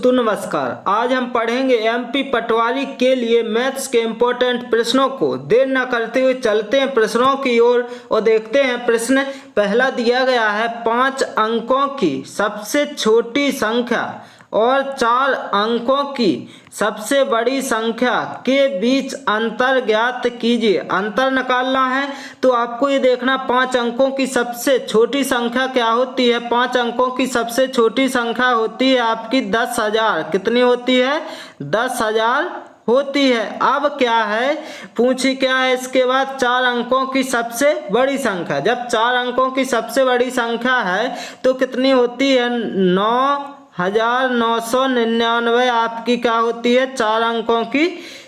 दोस्तों नमस्कार। आज हम पढ़ेंगे एमपी पटवारी के लिए मैथ्स के इम्पोर्टेंट प्रश्नों को। देर न करते हुए चलते हैं प्रश्नों की ओर और देखते हैं। प्रश्न पहला दिया गया है 5 अंकों की सबसे छोटी संख्या और 4 अंकों की सबसे बड़ी संख्या के बीच अंतर ज्ञात कीजिए। अंतर निकालना है तो आपको ये देखना 5 अंकों की सबसे छोटी संख्या क्या होती है। 5 अंकों की सबसे छोटी संख्या होती है आपकी 10,000। कितनी होती है? 10,000 होती है। अब क्या है, पूछी क्या है इसके बाद 4 अंकों की सबसे बड़ी संख्या। जब 4 अंकों की सबसे बड़ी संख्या है तो कितनी होती है? 9,999 आपकी क्या होती है? 4 अंकों की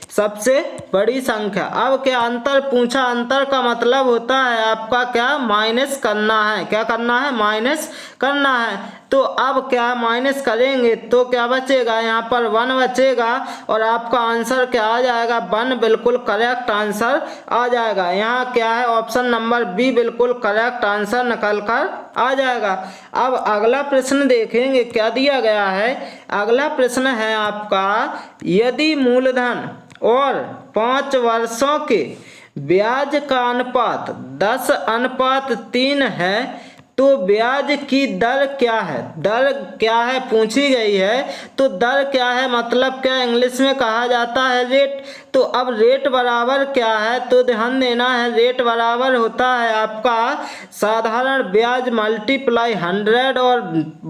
सबसे बड़ी संख्या। अब क्या अंतर पूछा, अंतर का मतलब होता है आपका क्या? माइनस करना है। क्या करना है? माइनस करना है। तो अब क्या माइनस करेंगे तो क्या बचेगा? यहाँ पर 1 बचेगा और आपका आंसर क्या आ जाएगा? 1 बिल्कुल करेक्ट आंसर आ जाएगा। यहाँ क्या है? ऑप्शन नंबर बी बिल्कुल करेक्ट आंसर निकल कर आ जाएगा। अब अगला प्रश्न देखेंगे क्या दिया गया है। अगला प्रश्न है आपका, यदि मूलधन और 5 वर्षों के ब्याज का अनुपात 10:3 है तो ब्याज की दर क्या है? दर क्या है पूछी गई है। तो दर क्या है मतलब क्या इंग्लिश में कहा जाता है? रेट। तो अब रेट बराबर क्या है तो ध्यान देना है। रेट बराबर होता है आपका साधारण ब्याज मल्टीप्लाई 100 और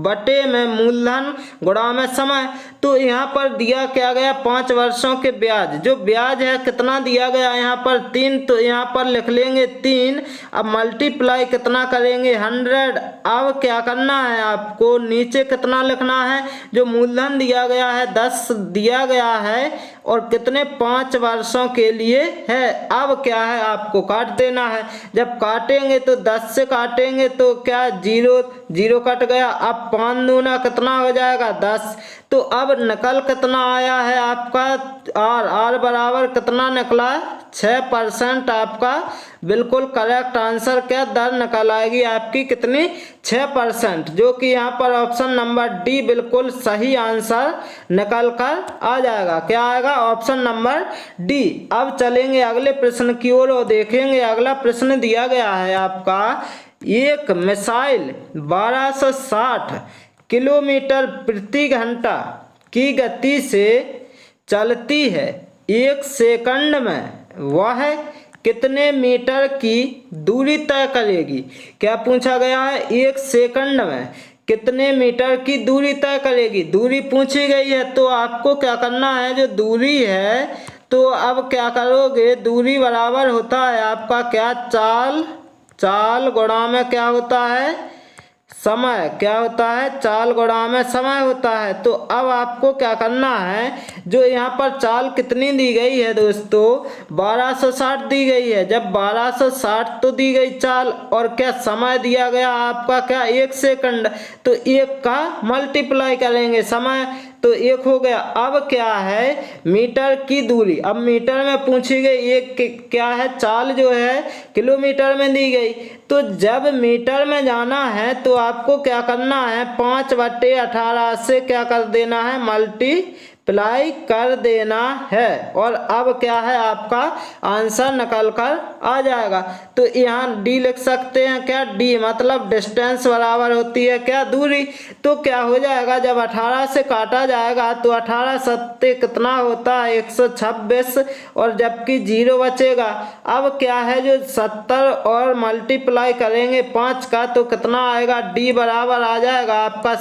बटे में मूलधन गुणा में समय। तो यहाँ पर दिया क्या गया? 5 वर्षों के ब्याज, जो ब्याज है कितना दिया गया यहाँ पर? 3। तो यहाँ पर लिख लेंगे 3। अब मल्टीप्लाई कितना करेंगे? 100। अब क्या करना है आपको? नीचे कितना लिखना है? जो मूलधन दिया गया है 10 दिया गया है और कितने? 5 वर्षों के लिए है। अब क्या है आपको काट देना है। जब काटेंगे तो 10 से काटेंगे तो क्या 0 0 कट गया। अब 5 दूना कितना हो जाएगा? 10। तो अब निकल कितना आया है आपका? आर बराबर कितना निकला? 6% आपका बिल्कुल करेक्ट आंसर क्या दर निकल आएगी आपकी? कितनी? 6%, जो कि यहाँ पर ऑप्शन नंबर डी बिल्कुल सही आंसर निकल कर आ जाएगा। क्या आएगा? Option number D. अब चलेंगे अगले प्रश्न की ओर और देखेंगे। अगला प्रश्न दिया गया है आपका, एक मिसाइल 1260 किलोमीटर प्रति घंटा की गति से चलती है। 1 सेकंड में वह कितने मीटर की दूरी तय करेगी? क्या पूछा गया है? 1 सेकंड में कितने मीटर की दूरी तय करेगी? दूरी पूछी गई है तो आपको क्या करना है? जो दूरी है तो अब क्या करोगे? दूरी बराबर होता है आपका क्या? चाल गुणा में क्या होता है? समय। क्या होता है? चाल गुणा में समय होता है। तो अब आपको क्या करना है? जो यहाँ पर चाल कितनी दी गई है दोस्तों? 1260 दी गई है। जब 1260 तो दी गई चाल और क्या समय दिया गया आपका क्या? 1 सेकंड। तो 1 का मल्टीप्लाई करेंगे समय तो 1 हो गया। अब क्या है? मीटर की दूरी। अब मीटर में पूछी गई, एक क्या है? चाल जो है किलोमीटर में दी गई। तो जब मीटर में जाना है तो आपको क्या करना है? 5/18 से क्या कर देना है? मल्टीप्लाई कर देना है। और अब क्या है आपका आंसर निकल कर आ जाएगा। तो यहाँ डी लिख सकते हैं क्या? डी मतलब डिस्टेंस बराबर होती है क्या? दूरी। तो क्या हो जाएगा? जब 18 से काटा जाएगा तो 18 सत्ते कितना होता है? 126 और जबकि 0 बचेगा। अब क्या है? जो 70 और मल्टीप्लाई करेंगे 5 का तो कितना आएगा? डी बराबर आ जाएगा आपका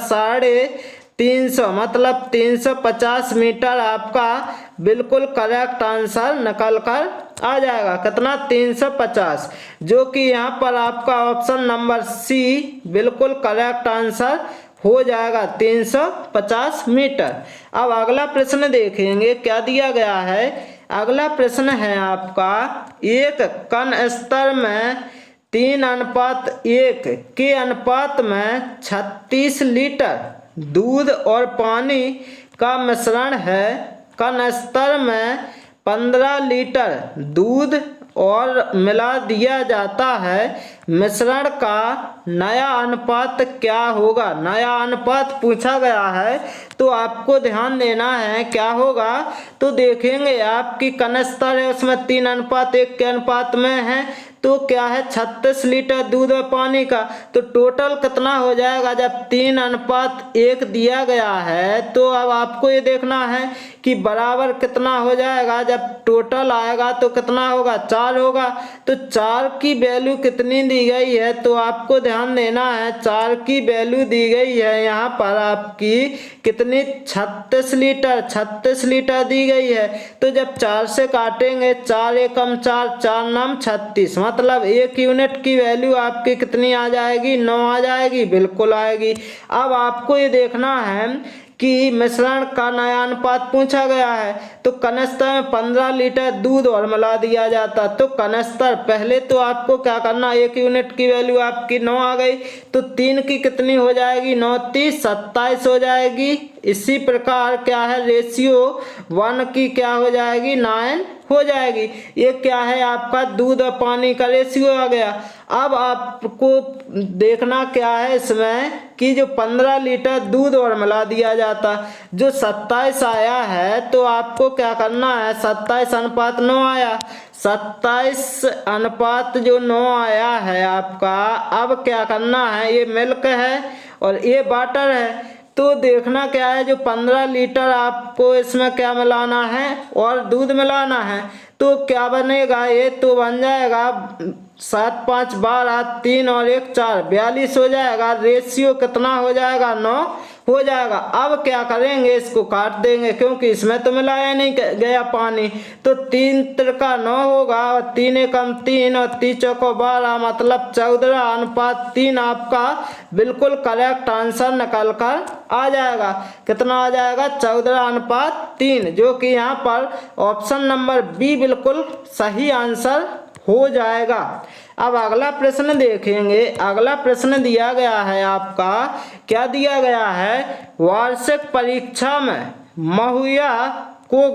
350 मतलब 350 मीटर आपका बिल्कुल करेक्ट आंसर निकल कर आ जाएगा। कितना? 350, जो कि यहाँ पर आपका ऑप्शन नंबर सी बिल्कुल करेक्ट आंसर हो जाएगा। 350 मीटर। अब अगला प्रश्न देखेंगे क्या दिया गया है। अगला प्रश्न है आपका, एक कण स्तर में 3:1 के अनुपात में 36 लीटर दूध और पानी का मिश्रण है। कण स्तर में 15 लीटर दूध और मिला दिया जाता है, मिश्रण का नया अनुपात क्या होगा। नया अनुपात पूछा गया है तो आपको ध्यान देना है क्या होगा। तो देखेंगे आपकी कनस्तर है उसमें 3:1 के अनुपात में है, तो क्या है 36 लीटर दूध और पानी का। तो टोटल कितना हो जाएगा, जब 3:1 दिया गया है तो अब आपको ये देखना है कि बराबर कितना हो जाएगा। जब टोटल आएगा तो कितना होगा, 4 होगा। तो 4 की वैल्यू कितनी दी गई है, तो आपको ध्यान देना है 4 की वैल्यू दी गई है यहाँ पर आपकी कितनी, 36 लीटर दी गई है। तो जब 4 से काटेंगे 4 एकम 4, 4 नाम 36, मतलब 1 यूनिट की वैल्यू आपकी कितनी आ जाएगी, 9 आ जाएगी, बिल्कुल आएगी। अब आपको ये देखना है कि मिश्रण का नया अनुपात पूछा गया है, तो कनस्तर में 15 लीटर दूध और मिला दिया जाता। तो कनस्तर पहले तो आपको क्या करना, 1 यूनिट की वैल्यू आपकी 9 आ गई, तो 3 की कितनी हो जाएगी, 9 30 27 हो जाएगी। इसी प्रकार क्या है, रेशियो 1 की क्या हो जाएगी, 9 हो जाएगी। ये क्या है आपका दूध और पानी का रेशियो आ गया। अब आपको देखना क्या है इसमें कि जो 15 लीटर दूध और मिला दिया जाता, जो 27 आया है, तो आपको क्या करना है, 27:9 आया, 27 जो 9 आया है आपका। अब क्या करना है, ये मिल्क है और ये वाटर है, तो देखना क्या है, जो 15 लीटर आपको इसमें क्या मिलाना है और दूध मिलाना है। तो क्या बनेगा, ये तो बन जाएगा 7 5 12 3 और 1 4 42 हो जाएगा। रेशियो कितना हो जाएगा, 9 हो जाएगा। अब क्या करेंगे, इसको काट देंगे क्योंकि इसमें तो मिलाया नहीं गया पानी। तो 3 त्रिका 9 होगा और 3 एकम 3 और 3 चौको 12, मतलब 14:3 आपका बिल्कुल करेक्ट आंसर निकल कर आ जाएगा। कितना आ जाएगा, 14:3, जो कि यहाँ पर ऑप्शन नंबर बी बिल्कुल सही आंसर हो जाएगा। अब अगला प्रश्न देखेंगे। अगला प्रश्न दिया गया है आपका, क्या दिया गया है, वार्षिक परीक्षा में महुआ को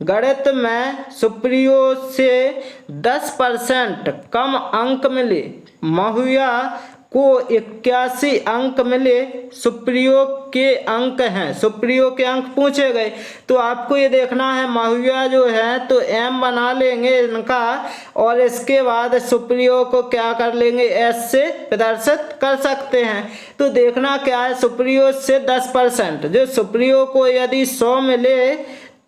गणित में सुप्रियो से 10% कम अंक मिले। महुआ को 81 अंक मिले, सुप्रियो के अंक हैं, सुप्रियो के अंक पूछे गए। तो आपको ये देखना है, महुआ जो है तो एम बना लेंगे इनका, और इसके बाद सुप्रियो को क्या कर लेंगे, एस से प्रदर्शित कर सकते हैं। तो देखना क्या है, सुप्रियो से 10%, जो सुप्रियो को यदि 100 मिले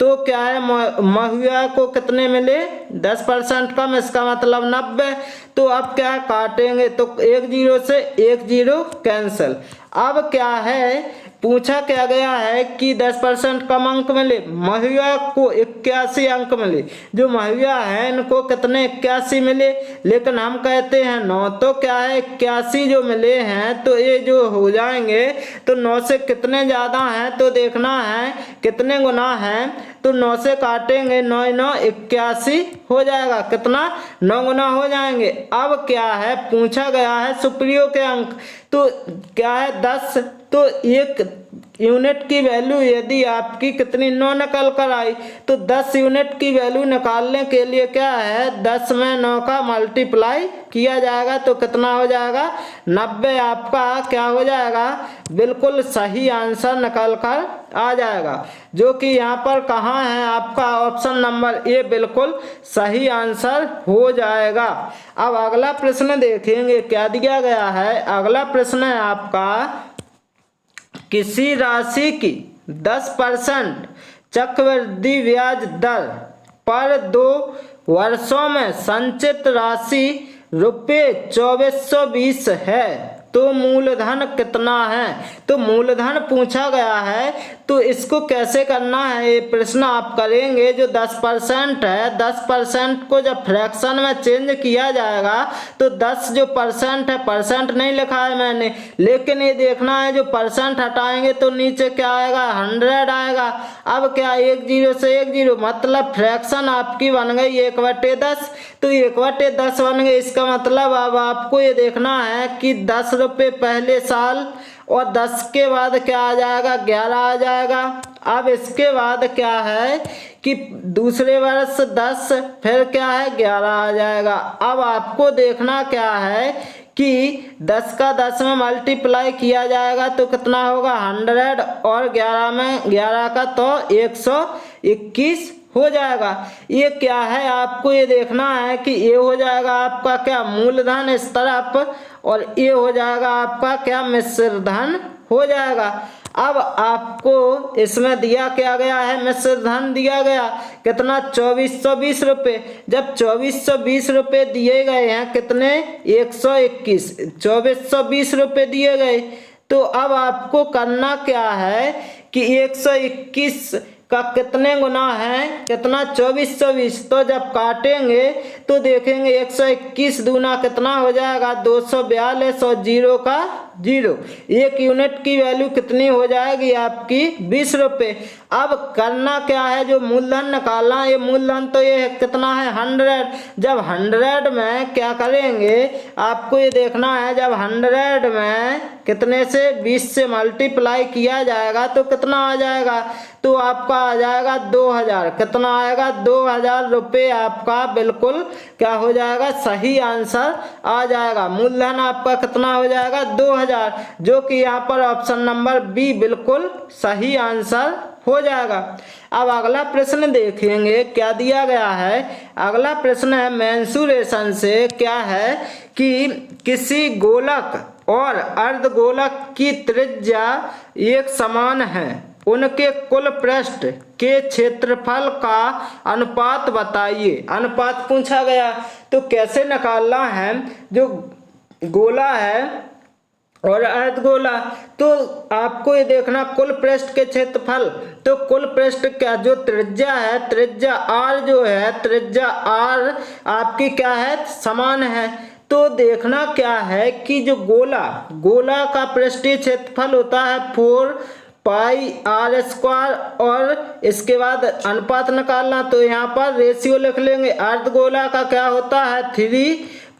तो क्या है, महुआ को कितने मिले, 10% कम, इसका मतलब 90। तो अब क्या काटेंगे, तो 1 0 से 1 0 कैंसिल। अब क्या है, पूछा क्या गया है कि 10% कम अंक मिले, महुआ को 81 अंक मिले। जो महुआ है इनको कितने 81 मिले, लेकिन हम कहते हैं 9, तो क्या है 81 जो मिले हैं तो ये जो हो जाएंगे, तो 9 से कितने ज़्यादा हैं, तो देखना है कितने गुना हैं। तो 9 से काटेंगे, 9 9 81 हो जाएगा, कितना 9 गुना हो जाएंगे। अब क्या है, पूछा गया है सुप्रियो के अंक, तो क्या है 10, तो 1 यूनिट की वैल्यू यदि आपकी कितनी 9 निकल कर आई, तो 10 यूनिट की वैल्यू निकालने के लिए क्या है, 10 में 9 का मल्टीप्लाई किया जाएगा, तो कितना हो जाएगा, 90 आपका क्या हो जाएगा, बिल्कुल सही आंसर निकल कर आ जाएगा। जो कि यहाँ पर कहाँ है आपका, ऑप्शन नंबर ए बिल्कुल सही आंसर हो जाएगा। अब अगला प्रश्न देखेंगे क्या दिया गया है। अगला प्रश्न है आपका, किसी राशि की 10% चक्रवृद्धि ब्याज दर पर 2 वर्षों में संचित राशि ₹2420 है, तो मूलधन कितना है। तो मूलधन पूछा गया है, तो इसको कैसे करना है, ये प्रश्न आप करेंगे। जो 10% है, 10% को जब फ्रैक्शन में चेंज किया जाएगा, तो 10 जो परसेंट है, परसेंट नहीं लिखा है मैंने, लेकिन ये देखना है जो परसेंट हटाएंगे तो नीचे क्या आएगा, 100 आएगा। अब क्या 1 0 से 1 0, मतलब फ्रैक्शन आपकी बन गई 1/10, तो 1/10 बन गई। इसका मतलब अब आपको ये देखना है कि 10 रुपये पहले साल और 10 के बाद क्या आ जाएगा, 11 आ जाएगा। अब इसके बाद क्या है कि दूसरे वर्ष 10, फिर क्या है 11 आ जाएगा। अब आपको देखना क्या है कि 10 का 10 में मल्टीप्लाई किया जाएगा तो कितना होगा 100, और 11 में 11 का तो 121 हो जाएगा। ये क्या है, आपको ये देखना है कि ये हो जाएगा आपका क्या मूलधन इस तरफ, और ये हो जाएगा आपका क्या मिश्र धन हो जाएगा। अब आपको इसमें दिया क्या गया है, मिश्र धन दिया गया कितना 2420 रुपये। जब 2420 रुपये दिए गए हैं, कितने 121, 2420 रुपये दिए गए, तो अब आपको करना क्या है कि 121 का कितने गुना है, कितना 2420। तो जब काटेंगे तो देखेंगे 121 दूना कितना हो जाएगा 242, और 0 का 0। एक यूनिट की वैल्यू कितनी हो जाएगी आपकी 20 रुपये। अब करना क्या है, जो मूलधन निकालना, ये मूलधन तो ये कितना है 100। जब 100 में क्या करेंगे, आपको ये देखना है, जब 100 में कितने से 20 से मल्टीप्लाई किया जाएगा तो कितना आ जाएगा, तो आपका आ जाएगा 2000। कितना आएगा 2000 रुपये आपका बिल्कुल क्या हो जाएगा, सही आंसर आ जाएगा। मूलधन आपका कितना हो जाएगा 2000, जो कि यहाँ पर ऑप्शन नंबर बी बिल्कुल सही आंसर हो जाएगा। अब अगला प्रश्न देखेंगे क्या दिया गया है। अगला प्रश्न है मेंसुरेशन से, क्या है कि किसी गोलक और अर्धगोलक की त्रिज्या एक समान है, उनके कुल पृष्ठ के क्षेत्रफल का अनुपात बताइए। अनुपात पूछा गया, तो कैसे निकालना है, जो गोला है और अर्धगोला, तो आपको ये देखना कुल पृष्ठ के क्षेत्रफल, तो कुल पृष्ठ का जो त्रिज्या है, त्रिज्या r जो है, त्रिज्या r आपकी क्या है समान है। तो देखना क्या है कि जो गोला का पृष्ठीय क्षेत्रफल होता है 4 पाई r स्क्वायर, और इसके बाद अनुपात निकालना, तो यहाँ पर रेशियो लिख लेंगे। अर्धगोला का क्या होता है 3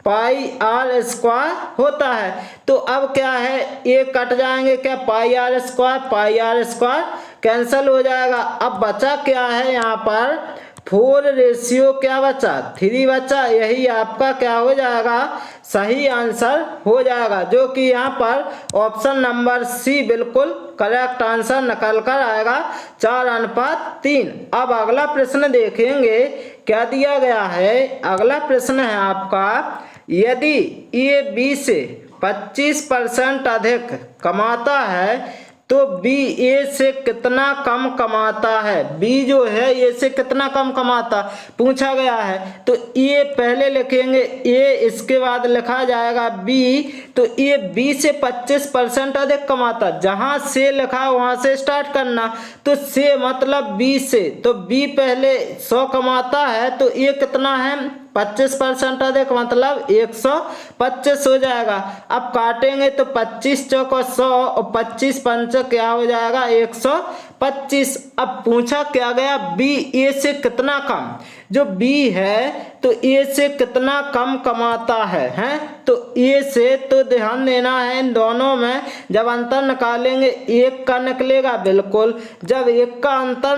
पाई r स्क्वायर होता है। तो अब क्या है, ये कट जाएंगे, क्या पाई r स्क्वायर कैंसिल हो जाएगा। अब बचा क्या है यहाँ पर 4 रेशियो क्या बचा 3 बचा, यही आपका क्या हो जाएगा सही आंसर हो जाएगा, जो कि यहाँ पर ऑप्शन नंबर सी बिल्कुल करेक्ट आंसर निकल कर आएगा 4:3। अब अगला प्रश्न देखेंगे क्या दिया गया है। अगला प्रश्न है आपका, यदि ए बी से 25% अधिक कमाता है तो बी ए से कितना कम कमाता है। बी जो है ए से कितना कम कमाता पूछा गया है, तो ए पहले लिखेंगे ए, इसके बाद लिखा जाएगा बी। तो ए बी से 25% अधिक कमाता, जहां से लिखा वहां से स्टार्ट करना, तो से मतलब बी से, तो बी पहले 100 कमाता है, तो ए कितना है 25% अधिक मतलब 125 हो जाएगा। अब काटेंगे तो 25 चौको 100 और 25 पंच क्या हो जाएगा 125। अब पूछा क्या गया बी ए से कितना कम, जो बी है तो ए से कितना कम कमाता है तो ए से, तो ध्यान देना है इन दोनों में जब अंतर निकालेंगे 1 का निकलेगा बिल्कुल। जब 1 का अंतर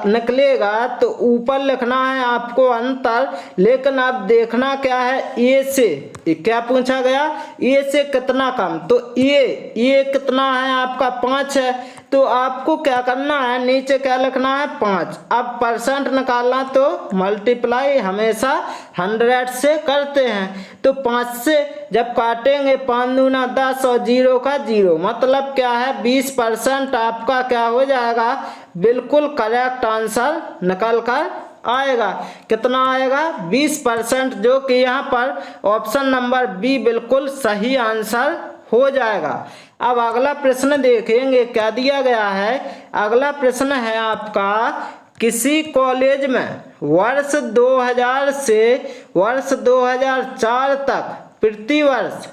निकलेगा तो ऊपर लिखना है आपको अंतर, लेकिन अब देखना क्या है ए से क्या पूछा गया, ए से कितना कम, तो ए कितना है आपका 5 है, तो आपको क्या करना है नीचे क्या लिखना है 5। अब परसेंट निकालना तो मल्टीप्लाई हमेशा 100 से करते हैं, तो 5 से जब काटेंगे 5 दूना 10 और 0 का 0 मतलब क्या है 20% आपका क्या हो जाएगा बिल्कुल करेक्ट आंसर निकल कर आएगा। कितना आएगा 20%, जो कि यहाँ पर ऑप्शन नंबर बी बिल्कुल सही आंसर हो जाएगा। अब अगला प्रश्न देखेंगे क्या दिया गया है। अगला प्रश्न है आपका, किसी कॉलेज में वर्ष 2000 से वर्ष 2004 तक प्रतिवर्ष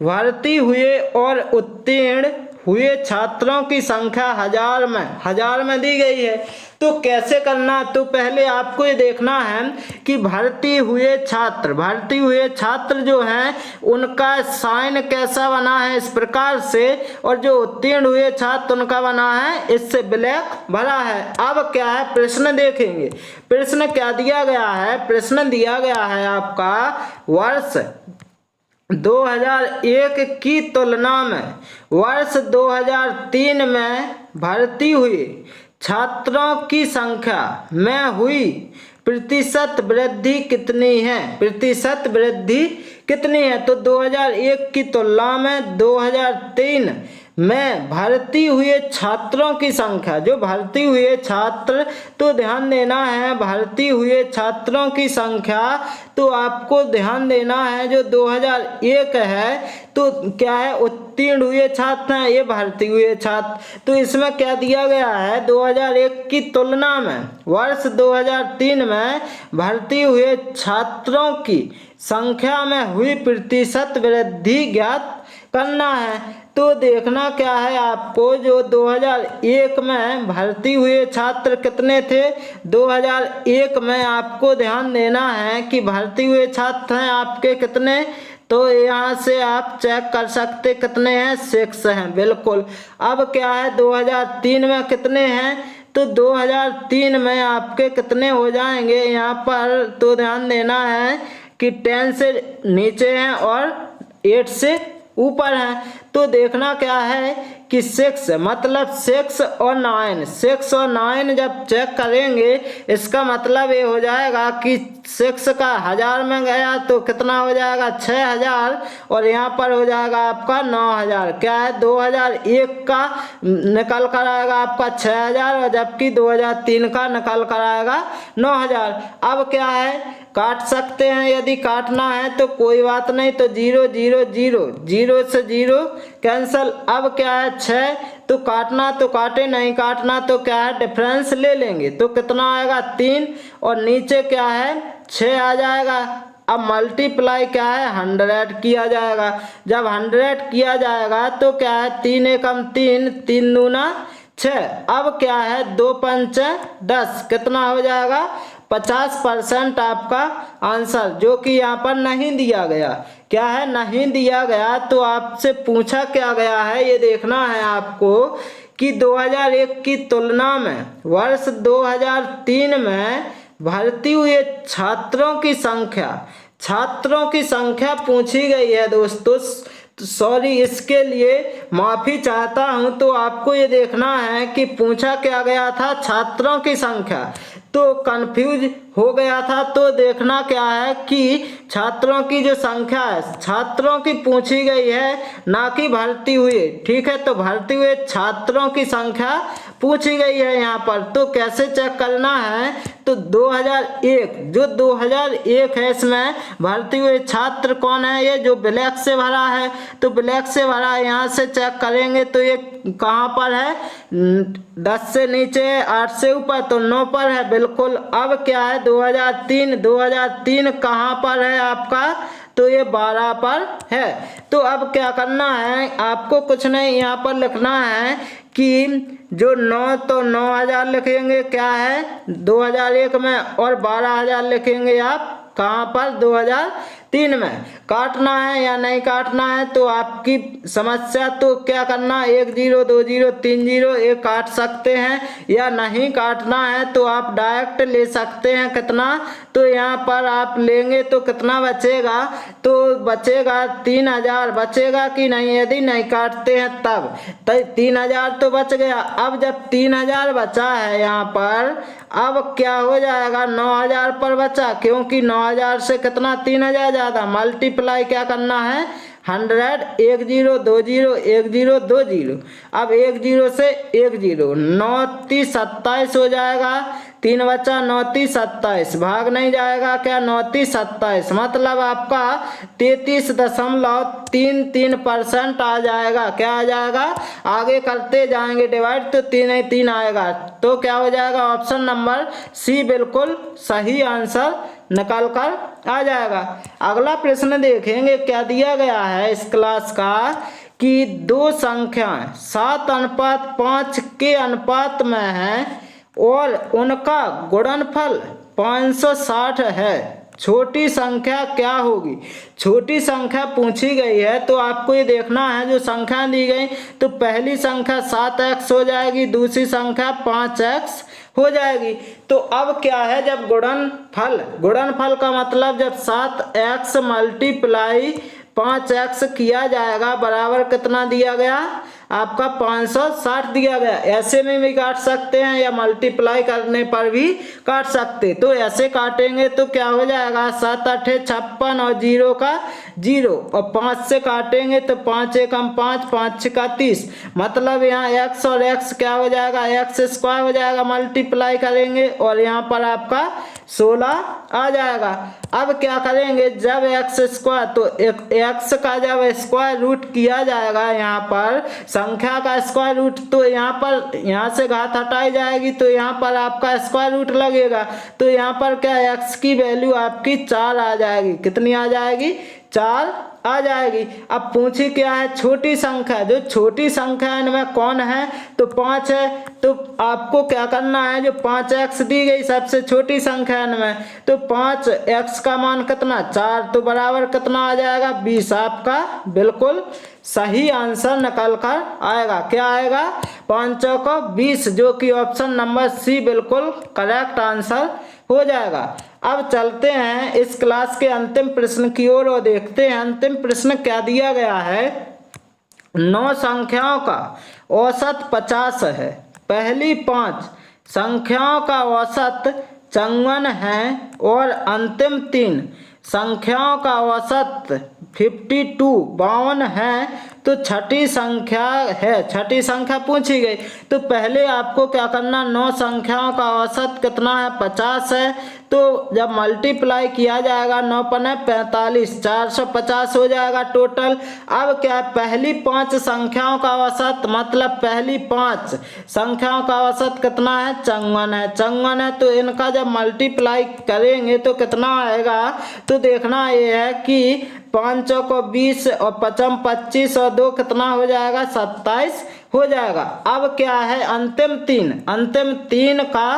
भर्ती हुए और उत्तीर्ण हुए छात्रों की संख्या हजार में दी गई है। तो कैसे करना, तो पहले आपको ये देखना है कि भर्ती हुए छात्र जो हैं उनका साइन कैसा बना है, इस प्रकार से, और जो उत्तीर्ण हुए छात्र उनका बना है इससे ब्लैक भरा है। अब क्या है, प्रश्न देखेंगे। प्रश्न क्या दिया गया है, प्रश्न दिया गया है आपका वर्ष 2001 की तुलना में वर्ष 2003 में भर्ती हुए छात्रों की संख्या में हुई प्रतिशत वृद्धि कितनी है, प्रतिशत वृद्धि कितनी है। तो 2001 की तुलना में 2003 में भर्ती हुए छात्रों की संख्या, जो भर्ती हुए छात्र, तो ध्यान देना है भर्ती हुए छात्रों की संख्या, तो आपको ध्यान देना है जो 2001 है तो क्या है, उत्तीर्ण हुए छात्र हैं, ये भर्ती हुए छात्र। तो इसमें क्या दिया गया है, 2001 की तुलना में वर्ष 2003 में भर्ती हुए छात्रों की संख्या में हुई प्रतिशत वृद्धि ज्ञात करना है। तो देखना क्या है आपको, जो 2001 में भर्ती हुए छात्र कितने थे, 2001 में आपको ध्यान देना है कि भर्ती हुए छात्र हैं आपके कितने, तो यहाँ से आप चेक कर सकते कितने हैं, 6 हैं, बिल्कुल। अब क्या है, 2003 में कितने हैं, तो 2003 में आपके कितने हो जाएंगे यहाँ पर, तो ध्यान देना है कि 10 से नीचे हैं और 8 से ऊपर है। तो देखना क्या है कि 6 मतलब 6 और 9 जब चेक करेंगे, इसका मतलब ये हो जाएगा कि 6 का 1000 में गया तो कितना हो जाएगा, 6000, और यहाँ पर हो जाएगा आपका 9000। क्या है, 2001 का निकल कर आएगा आपका 6000, और जबकि 2003 का निकल कर आएगा 9000। अब क्या है, काट सकते हैं, यदि काटना है तो कोई बात नहीं, तो 0 0 0 0 से 0 कैंसल। अब क्या है, 6, तो काटना तो काटे, नहीं काटना तो क्या है, डिफरेंस ले लेंगे, तो कितना आएगा 3, और नीचे क्या है 6 आ जाएगा। अब मल्टीप्लाई क्या है 100 किया जाएगा। जब 100 किया जाएगा तो क्या है, 3 एकम 3, 3 दूना 6। अब क्या है, 2 पंच 10, कितना हो जाएगा 50% आपका आंसर, जो कि यहाँ पर नहीं दिया गया। क्या है, नहीं दिया गया। तो आपसे पूछा क्या गया है, ये देखना है आपको कि 2001 की तुलना में वर्ष 2003 में भर्ती हुए छात्रों की संख्या पूछी गई है दोस्तों। सॉरी, इसके लिए माफ़ी चाहता हूं। तो आपको ये देखना है कि पूछा क्या गया था, छात्रों की संख्या, तो कंफ्यूज हो गया था। तो देखना क्या है कि छात्रों की जो संख्या है, छात्रों की पूछी गई है, ना कि भर्ती हुए, ठीक है। तो भर्ती हुए छात्रों की संख्या पूछी गई है यहाँ पर। तो कैसे चेक करना है, तो 2001, जो 2001 है, इसमें भर्ती हुए छात्र कौन है, ये जो ब्लैक से भरा है, तो ब्लैक से भरा है, यहाँ से चेक करेंगे तो ये कहाँ पर है, 10 से नीचे, 8 से ऊपर, तो 9 पर है, बिल्कुल। अब क्या है, 2003 कहाँ पर है आपका, तो ये 12 पर है। तो अब क्या करना है आपको, कुछ नहीं, यहाँ पर लिखना है कि जो 9, तो 9000 लिखेंगे, क्या है 2001 में, और 12000 लिखेंगे आप कहाँ पर, 2003 में। काटना है या नहीं काटना है, तो आपकी समस्या, तो क्या करना, 1 0 2 0 3 0, ये काट सकते हैं, या नहीं काटना है तो आप डायरेक्ट ले सकते हैं। कितना, तो यहाँ पर आप लेंगे तो कितना बचेगा, तो बचेगा 3000 बचेगा कि नहीं, यदि नहीं काटते हैं तब 3000 तो बच गया। अब जब 3000 बचा है यहाँ पर, अब क्या हो जाएगा, 9000 पर बचा, क्योंकि 9000 से कितना 3000 ज़्यादा, मल्टीप्लाई क्या करना है 100, 1 0 2 0 1 0 2 0। अब 1 0 से 1 0, 9 3 27 हो जाएगा, 3 बचा, 9 3 27, भाग नहीं जाएगा, क्या 9 3 27, मतलब आपका 33.33% आ जाएगा। क्या आ जाएगा, आगे करते जाएंगे डिवाइड तो 3 3 आएगा, तो क्या हो जाएगा, ऑप्शन नंबर सी बिल्कुल सही आंसर निकल कर आ जाएगा। अगला प्रश्न देखेंगे क्या दिया गया है इस क्लास का, कि दो संख्याएं 7:5 के अनुपात में हैं और उनका गुणनफल 560 है, छोटी संख्या क्या होगी। छोटी संख्या पूछी गई है तो आपको ये देखना है, जो संख्या दी गई तो पहली संख्या 7x हो जाएगी, दूसरी संख्या 5x हो जाएगी। तो अब क्या है, जब गुणनफल का मतलब जब 7x मल्टीप्लाई 5x किया जाएगा बराबर कितना दिया गया आपका 560 दिया गया। ऐसे में भी काट सकते हैं या मल्टीप्लाई करने पर भी काट सकते। तो ऐसे काटेंगे तो क्या हो जाएगा 7 8 56 और 0 का 0 और 5 से काटेंगे तो 5 एकम 5 5 6 30, मतलब यहाँ x और x क्या हो जाएगा x स्क्वायर हो जाएगा, मल्टीप्लाई करेंगे और यहाँ पर आपका 16 आ जाएगा। अब क्या करेंगे, जब x स्क्वायर तो x का जब स्क्वायर रूट किया जाएगा यहाँ पर संख्या का स्क्वायर रूट, तो यहाँ से घात हटाई जाएगी तो यहाँ पर आपका स्क्वायर रूट लगेगा। तो यहाँ पर क्या x की वैल्यू आपकी 4 आ जाएगी। कितनी आ जाएगी 4 आ जाएगी। अब पूछी क्या है छोटी संख्या, जो छोटी संख्या इनमें कौन है तो 5 है। तो आपको क्या करना है, जो 5x दी गई सबसे छोटी संख्या इनमें, तो 5x का मान कितना 4, तो बराबर कितना आ जाएगा 20। आपका बिल्कुल सही आंसर निकल कर आएगा। क्या आएगा 5 को 20, जो कि ऑप्शन नंबर सी बिल्कुल करेक्ट आंसर हो जाएगा। अब चलते हैं इस क्लास के अंतिम प्रश्न की ओर और देखते हैं अंतिम प्रश्न क्या दिया गया है। 9 संख्याओं का औसत 50 है, पहली 5 संख्याओं का औसत 54 है और अंतिम 3 संख्याओं का औसत 52 है। तो छठी संख्या पूछी गई। तो पहले आपको क्या करना, 9 संख्याओं का औसत कितना है 50 है, तो जब मल्टीप्लाई किया जाएगा 9 पने 45, 450 हो जाएगा टोटल। अब क्या पहली 5 संख्याओं का औसत, मतलब पहली 5 संख्याओं का औसत कितना है 54 है। तो इनका जब मल्टीप्लाई करेंगे तो कितना आएगा, तो देखना ये है कि 5 को 20 और 5 25 और 2 कितना हो जाएगा 27 हो जाएगा। अब क्या है अंतिम 3 का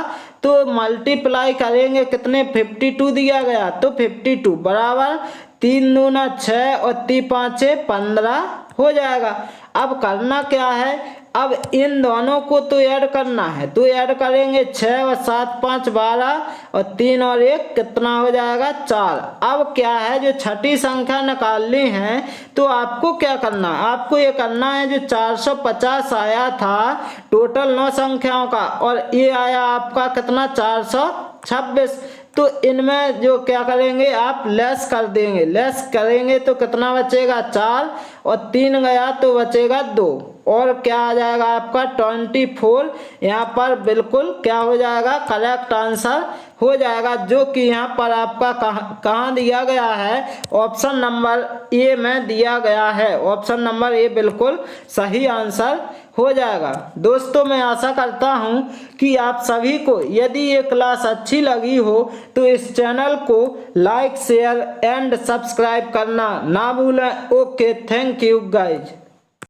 तो मल्टीप्लाई करेंगे कितने 52 दिया गया, तो 52 बराबर 3 दूना 6 और 3 5 15 हो जाएगा। अब करना क्या है, अब इन दोनों को तो ऐड करना है, तो ऐड करेंगे 6 और 7 5 12 और 3 और 1 कितना हो जाएगा 4। अब क्या है, जो छठी संख्या निकालनी है तो आपको क्या करना, आपको ये करना है जो 450 आया था टोटल 9 संख्याओं का और ये आया आपका कितना 426। तो इनमें जो क्या करेंगे आप लेस कर देंगे, लेस करेंगे तो कितना बचेगा 4 और 3 गया तो बचेगा 2 और क्या आ जाएगा आपका 24। यहाँ पर बिल्कुल क्या हो जाएगा करेक्ट आंसर हो जाएगा, जो कि यहाँ पर आपका कहाँ दिया गया है ऑप्शन नंबर ए में दिया गया है। ऑप्शन नंबर ए बिल्कुल सही आंसर हो जाएगा। दोस्तों मैं आशा करता हूँ कि आप सभी को यदि ये क्लास अच्छी लगी हो तो इस चैनल को लाइक शेयर एंड सब्सक्राइब करना ना भूलें। Okay, thank you guys.